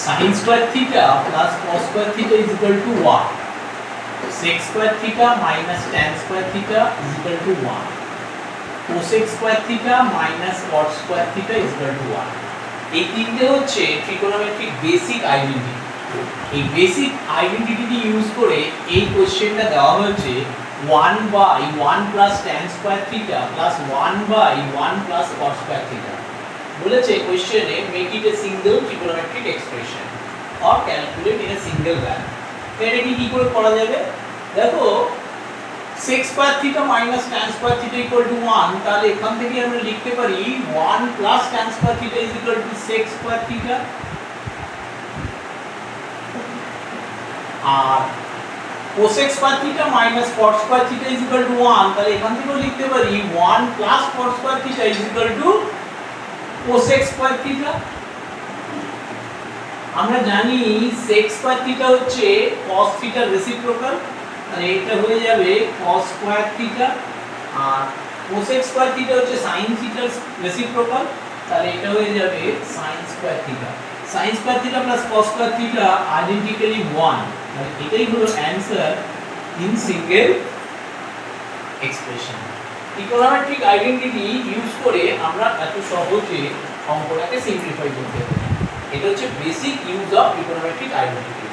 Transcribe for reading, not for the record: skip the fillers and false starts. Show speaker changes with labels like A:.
A: sin square theta plus cos square theta is equal to 1. Sec square theta minus tan square theta is equal to 1. Cosec square theta minus cot square theta is equal to 1. এই তিনটে হচ্ছে trigonometric basic identity. এই basic identity use করে এই কোশ্চেনটা দেওয়া হয়েছে 1/1 plus tan square theta plus 1/1 plus cot square theta। বলেছে কোশ্চেনে make it a single trigonometric expression or calculate in a single value। এটা কি করে করা যাবে? দেখো sec square theta minus tan square theta equal to 1, তাহলে এখান থেকে আমরা লিখতে পারি 1 plus tan square theta is equal to sec square theta। R cosec square theta minus cot square theta is equal to 1, তাহলে এখান থেকেও লিখতে পারি 1 plus cot square theta is equal to cosec square theta। আমরা জানি sec square theta হচ্ছে cos theta reciprocal, তাহলে এটা হয়ে যাবে cos square theta। আর cosec square theta হচ্ছে sin theta রেসিপ্রোকাল, তাহলে এটা হয়ে যাবে sin square theta। sin square theta plus cos square theta identically 1, তাহলে এটাই হলো answer in single expression. Trigonometric identity use করে আমরা এত সহজে অঙ্কটাকে সিম্পলিফাই করতে পারি। এটা হচ্ছে basic use of trigonometric identity.